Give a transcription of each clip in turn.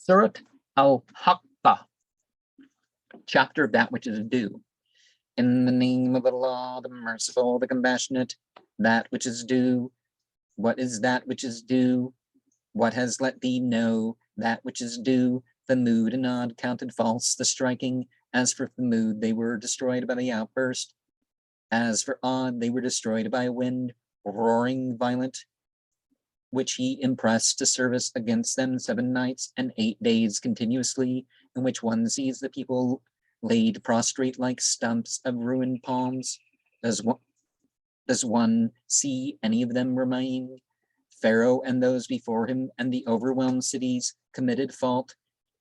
Surat al-Haqqa, chapter of that which is due. In the name of Allah, the merciful, the compassionate, that which is due. What is that which is due? What has let thee know that which is due? Thamud and Ad counted false the striking. As for Thamud, they were destroyed by the outburst. As for Ad, they were destroyed by a wind, roaring violent, which he impressed to service against them 7 nights and 8 days continuously, in which one sees the people laid prostrate like stumps of ruined palms. Does one see any of them remain? Pharaoh and those before him and the overwhelmed cities committed fault.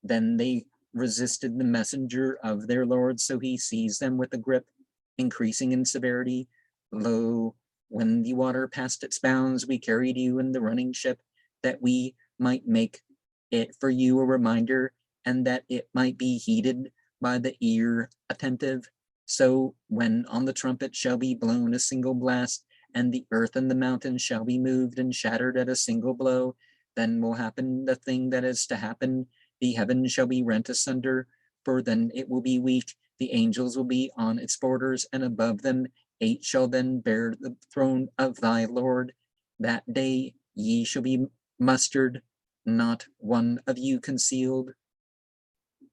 Then they resisted the messenger of their Lord, so he seized them with a grip, increasing in severity. Lo, when the water passed its bounds, we carried you in the running ship, that we might make it for you a reminder, and that it might be heeded by the ear attentive. So when on the trumpet shall be blown a single blast, and the earth and the mountains shall be moved and shattered at a single blow, then will happen the thing that is to happen. The heavens shall be rent asunder, for then it will be weak. The angels will be on its borders, and above them 8 shall then bear the throne of thy Lord. That day ye shall be mustered, not one of you concealed.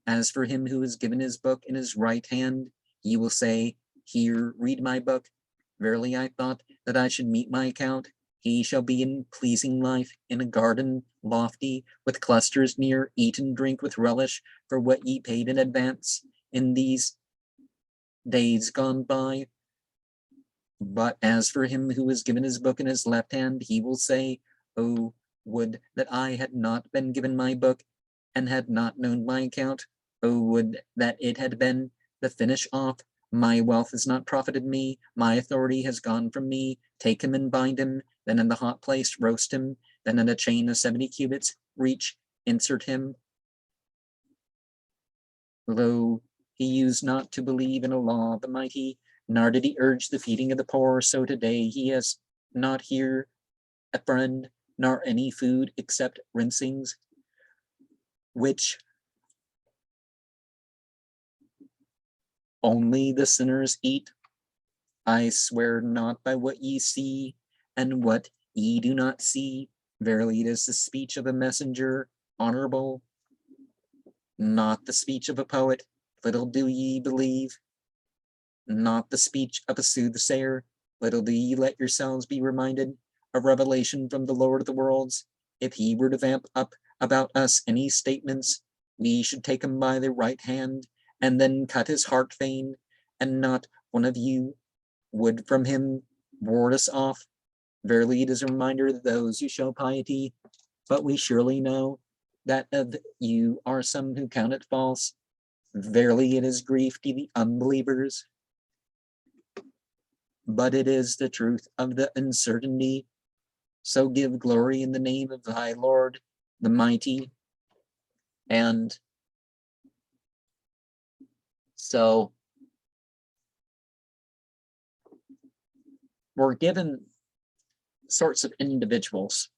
As for him who is given his book in his right hand, ye will say, Here, read my book. Verily I thought that I should meet my account. He shall be in pleasing life, in a garden lofty, with clusters near, eat and drink with relish for what ye paid in advance in these days gone by. But as for him who is given his book in his left hand, he will say, Oh, would that I had not been given my book, and had not known my account. Oh, would that it had been the finish off. My wealth has not profited me. My authority has gone from me. Take him and bind him. Then in the hot place roast him. Then in a chain of 70 cubits reach, insert him. Lo, he used not to believe in Allah the Mighty, nor did he urge the feeding of the poor. So today he has not here a friend, nor any food except rinsings, which only the sinners eat. I swear not by what ye see, and what ye do not see. Verily it is the speech of a messenger, honorable, not the speech of a poet. Little do ye believe, not the speech of a soothsayer. Little do ye let yourselves be reminded. A revelation from the Lord of the worlds. If he were to vamp up about us any statements, we should take him by the right hand, and then cut his heart fain, and not one of you would from him ward us off. Verily it is a reminder to those who show piety, but we surely know that of you are some who count it false. Verily it is grief to the unbelievers, but it is the truth of the uncertainty. So give glory in the name of thy Lord, the Mighty. And so we're given sorts of individuals.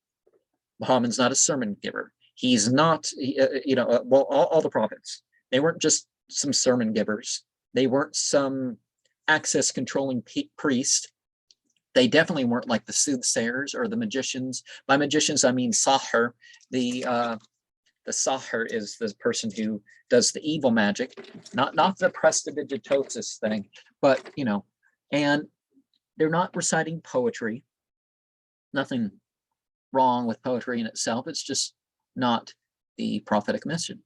Muhammad's not a sermon giver. He's not, well, all the prophets, they weren't just some sermon givers. They weren't some access controlling priest. They definitely weren't like the soothsayers or the magicians. By magicians, I mean sahir. The sahir is the person who does the evil magic, not the prestidigitosis thing, but and they're not reciting poetry. Nothing wrong with poetry in itself. It's just not the prophetic mission.